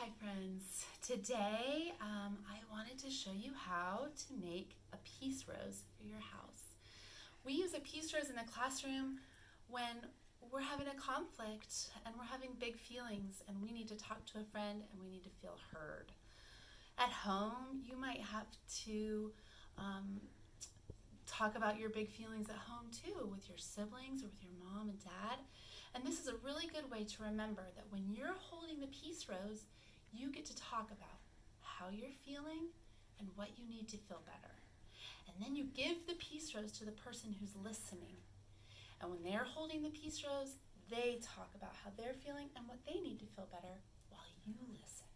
Hi friends, today I wanted to show you how to make a peace rose for your house. We use a peace rose in the classroom when we're having a conflict and we're having big feelings and we need to talk to a friend and we need to feel heard. At home, you might have to talk about your big feelings at home too with your siblings or with your mom and dad. And this is a really good way to remember that when you're holding the peace rose, you get to talk about how you're feeling and what you need to feel better. And then you give the peace rose to the person who's listening. And when they're holding the peace rose, they talk about how they're feeling and what they need to feel better while you listen.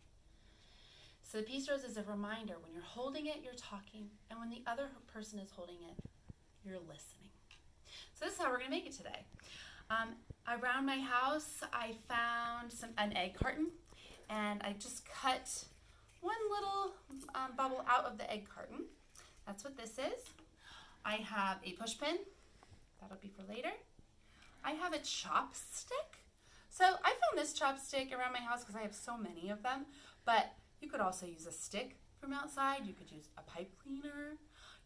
So the peace rose is a reminder. When you're holding it, you're talking. And when the other person is holding it, you're listening. So this is how we're going to make it today. Around my house, I found an egg carton, and I just cut one little bubble out of the egg carton. That's what this is. I have a push pin. That'll be for later. I have a chopstick. So I found this chopstick around my house because I have so many of them, but you could also use a stick from outside. You could use a pipe cleaner.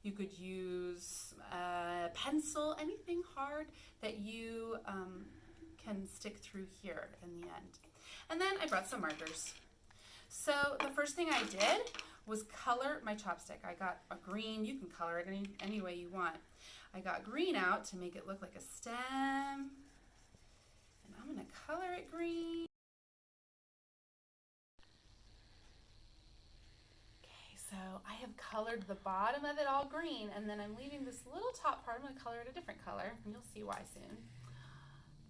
You could use a pencil, anything hard that you can stick through here in the end. And then I brought some markers. So the first thing I did was color my chopstick. I got a green. You can color it any way you want. I got green out to make it look like a stem. And I'm going to color it green. So I have colored the bottom of it all green, and then I'm leaving this little top part. I'm going to color it a different color, and you'll see why soon.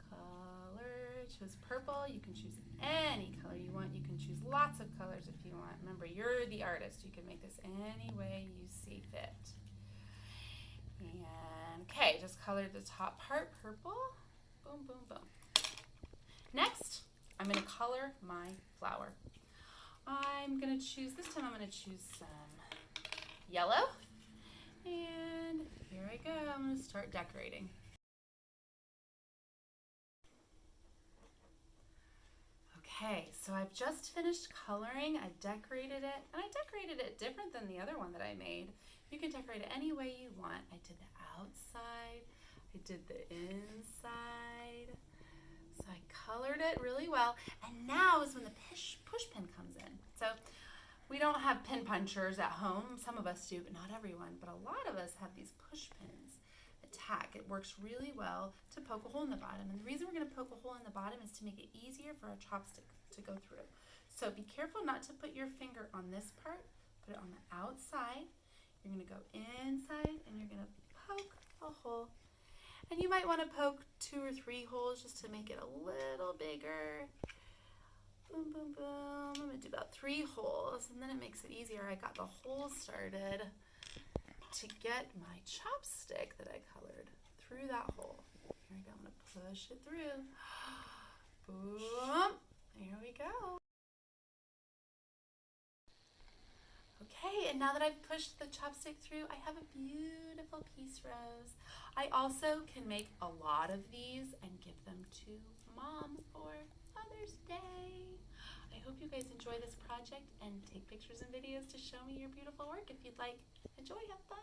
Color, choose purple. You can choose any color you want. You can choose lots of colors if you want. Remember, you're the artist. You can make this any way you see fit. And okay, just colored the top part purple. Boom, boom, boom. Next, I'm going to color my flower. I'm going to choose, this time I'm going to choose some yellow. And here I go. I'm going to start decorating. Okay, so I've just finished coloring. I've decorated it, and I decorated it different than the other one that I made. You can decorate it any way you want. I did the outside. I did the inside. So I colored it really well, and now is when the push pin comes in. So we don't have pin punchers at home. Some of us do, but not everyone. But a lot of us have these push pins. The tack, it works really well to poke a hole in the bottom. And the reason we're going to poke a hole in the bottom is to make it easier for a chopstick to go through. So be careful not to put your finger on this part. Put it on the outside. You're going to go inside, and you're going to poke a hole. And you might want to poke 2 or 3 holes just to make it a little bigger. Boom, boom, boom. I'm going to do about 3 holes, and then it makes it easier. I got the holes started to get my chopstick that I colored through that hole. Here we go. I'm going to push it through. Boom. Here we go. Okay, and now that I've pushed the chopstick through, I have a beautiful peace rose. I also can make a lot of these and give them to Mom for Mother's Day. I hope you guys enjoy this project and take pictures and videos to show me your beautiful work if you'd like. Enjoy, have fun.